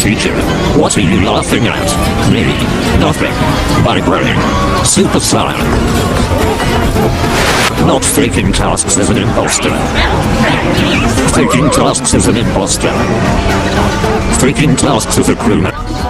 teacher. What are you laughing at? Me. Nothing. Librarian. Super Saiyan. Not faking tasks as an imposter. Faking tasks as an imposter. Faking tasks as a crewman.